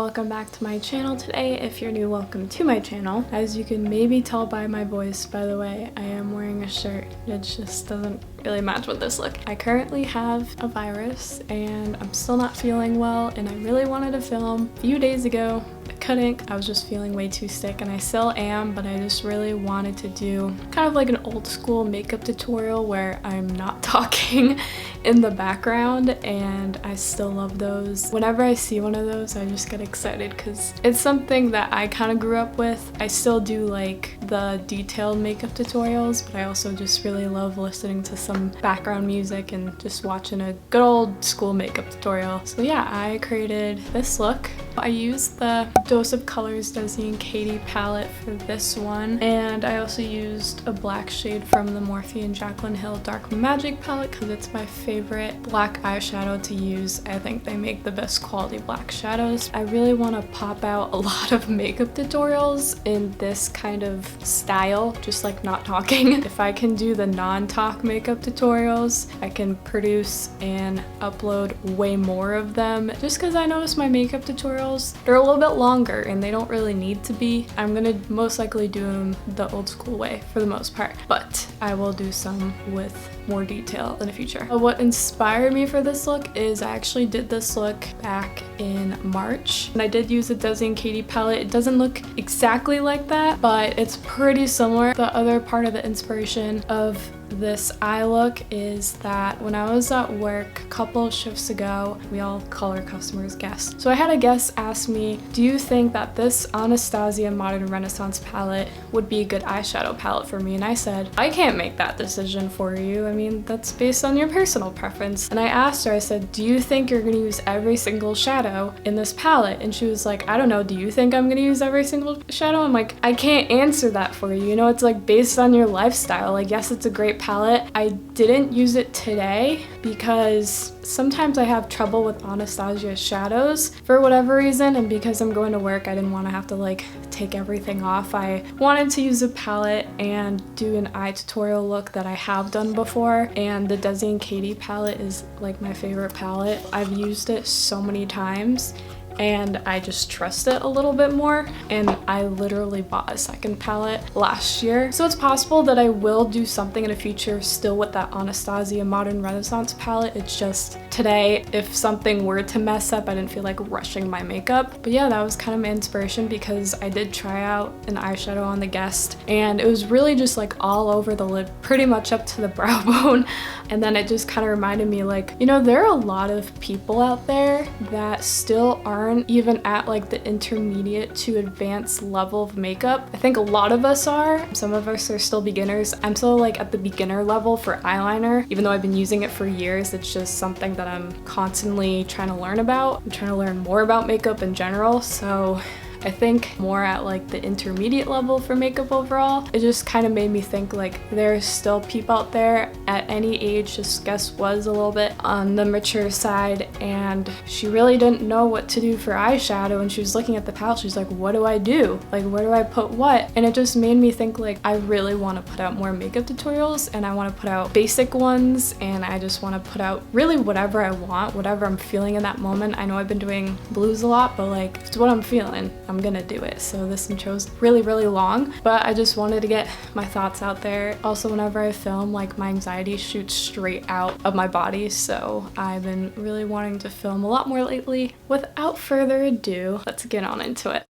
welcome back to my channel today. If you're new, welcome to my channel. As you can maybe tell by my voice, by the way, I am wearing a shirt. It just doesn't really match with this look. I currently have a virus and I'm still not feeling well, and I really wanted to film a few days ago. I couldn't. I was just feeling way too sick, and I still am, but I just really wanted to do kind of like an old school makeup tutorial where I'm not talking in the background, and I still love those. Whenever I see one of those, I just get excited because it's something that I kind of grew up with. I still do like the detailed makeup tutorials, but I also just really love listening to some background music and just watching a good old school makeup tutorial. So yeah, I created this look. I used the Dose of Colors Desi and Katie palette for this one, and I also used a black shade from the Morphe and Jaclyn Hill Dark Magic palette because it's my favorite black eyeshadow to use. I think they make the best quality black shadows. I really want to pop out a lot of makeup tutorials in this kind of style, just like not talking. If I can do the non-talk makeup tutorials, I can produce and upload way more of them, just because I noticed my makeup tutorials, they're a little bit longer and they don't really need to be. I'm gonna most likely do them the old school way for the most part, but I will do some with more detail in the future. What inspired me for this look is I actually did this look back in March, and I did use the Desi and Katie palette. It doesn't look exactly like that, but it's pretty similar. The other part of the inspiration of this eye look is that when I was at work a couple of shifts ago, we all call our customers guests. So I had a guest ask me, do you think that this Anastasia Modern Renaissance palette would be a good eyeshadow palette for me? And I said, I can't make that decision for you. I mean, that's based on your personal preference. And I asked her, I said, do you think you're gonna use every single shadow in this palette? And she was like, I don't know, do you think I'm gonna use every single shadow? I'm like, I can't answer that for you. You know, it's like based on your lifestyle. Like, yes, it's a great palette. I didn't use it today because sometimes I have trouble with Anastasia shadows for whatever reason, and because I'm going to work, I didn't want to have to like take everything off. I wanted to use a palette and do an eye tutorial look that I have done before, and the Desi and Katie palette is like my favorite palette. I've used it so many times and I just trust it a little bit more, and I literally bought a second palette last year. So it's possible that I will do something in the future still with that Anastasia Modern Renaissance palette. It's just today, if something were to mess up, I didn't feel like rushing my makeup. But yeah, that was kind of my inspiration because I did try out an eyeshadow on the guest and it was really just like all over the lid, pretty much up to the brow bone. And then it just kind of reminded me, like, you know, there are a lot of people out there that still aren't even at like the intermediate to advanced level of makeup. I think a lot of us are. Some of us are still beginners. I'm still like at the beginner level for eyeliner, even though I've been using it for years. It's just something that I'm constantly trying to learn about. I'm trying to learn more about makeup in general, so I think more at like the intermediate level for makeup overall. It just kind of made me think like there's still people out there at any age. This guest was a little bit on the mature side and she really didn't know what to do for eyeshadow, and she was looking at the palette. She's like, what do I do? Like, where do I put what? And it just made me think like I really want to put out more makeup tutorials, and I want to put out basic ones, and I just want to put out really whatever I want, whatever I'm feeling in that moment. I know I've been doing blues a lot, but like if it's what I'm feeling, I'm gonna do it. So this intro's really long, but I just wanted to get my thoughts out there. Also, whenever I film, like my anxiety shoots straight out of my body, so I've been really wanting to film a lot more lately. Without further ado, let's get on into it.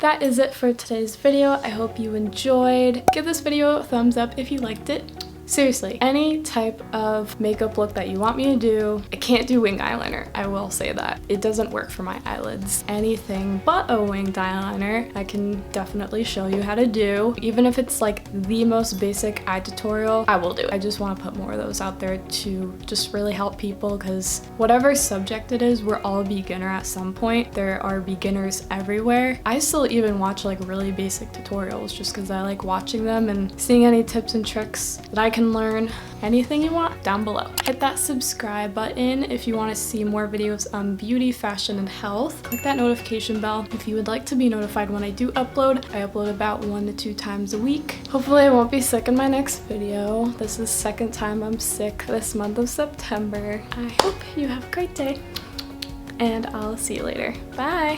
that is it for today's video. I hope you enjoyed. Give this video a thumbs up if you liked it. Seriously, any type of makeup look that you want me to do. I can't do wing eyeliner, I will say that. It doesn't work for my eyelids. Anything but a winged eyeliner, I can definitely show you how to do. Even if it's like the most basic eye tutorial, I will do. I just want to put more of those out there to just really help people, because whatever subject it is, we're all a beginner at some point. There are beginners everywhere. I still even watch like really basic tutorials just because I like watching them and seeing any tips and tricks that I can learn. Anything you want down below. Hit that subscribe button if you want to see more videos on beauty, fashion, and health. Click that notification bell if you would like to be notified when I do upload. I upload about 1 to 2 times a week. Hopefully I won't be sick in my next video. This is the second time I'm sick this month of September. I hope you have a great day, and I'll see you later. Bye!